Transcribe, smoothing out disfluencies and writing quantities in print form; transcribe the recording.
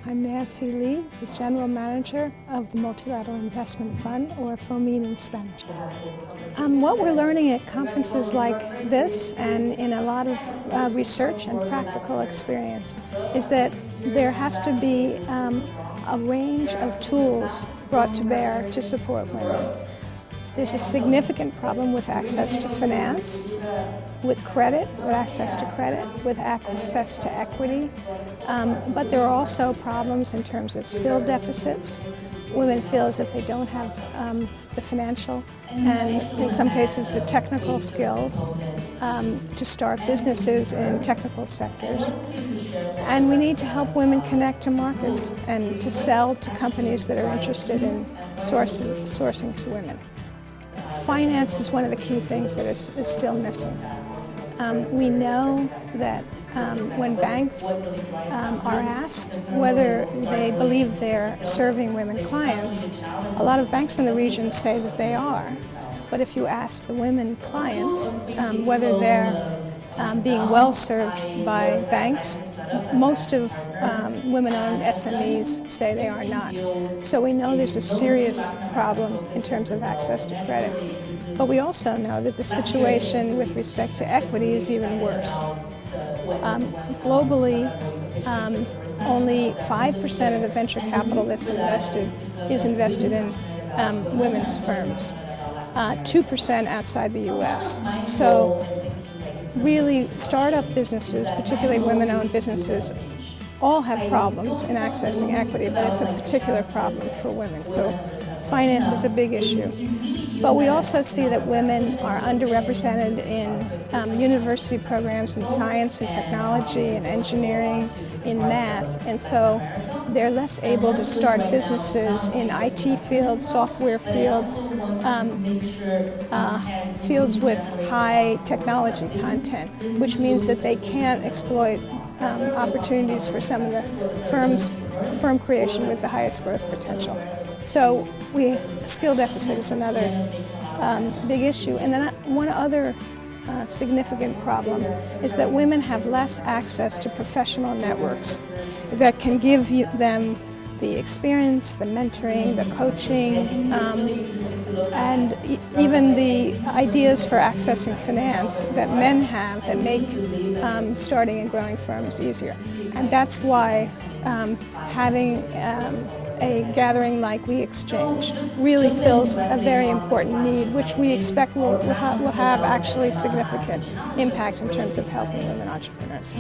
I'm Nancy Lee, the General Manager of the Multilateral Investment Fund, or FOMIN in Spanish. What we're learning at conferences like this and in a lot of research and practical experience is that there has to be a range of tools brought to bear to support women. There's a significant problem with access to finance, with credit, with access to credit, with access to equity. But there are also problems in terms of skill deficits. Women feel as if they don't have the financial and, in some cases, the technical skills to start businesses in technical sectors. And we need to help women connect to markets and to sell to companies that are interested in sourcing to women. Finance is one of the key things that is still missing. We know that when banks are asked whether they believe they're serving women clients, a lot of banks in the region say that they are. But if you ask the women clients whether they're being well served by banks, most of women-owned SMEs say they are not. So we know there's a serious problem in terms of access to credit. But we also know that the situation with respect to equity is even worse. Globally, only 5% of the venture capital that's invested is invested in women's firms, 2% outside the US. So really, startup businesses, particularly women-owned businesses, all have problems in accessing equity, but it's a particular problem for women. So finance is a big issue. But we also see that women are underrepresented in university programs in science and technology and engineering, in math, and so they're less able to start businesses in IT fields, software fields, fields with high technology content, which means that they can't exploit opportunities for some of the firm creation with the highest growth potential. So skill deficit is another big issue. And then one other significant problem is that women have less access to professional networks that can give them the experience, the mentoring, the coaching, and even the ideas for accessing finance that men have that make starting and growing firms easier. And that's why having a gathering like WeXchange really fills a very important need, which we expect will have actually significant impact in terms of helping women entrepreneurs.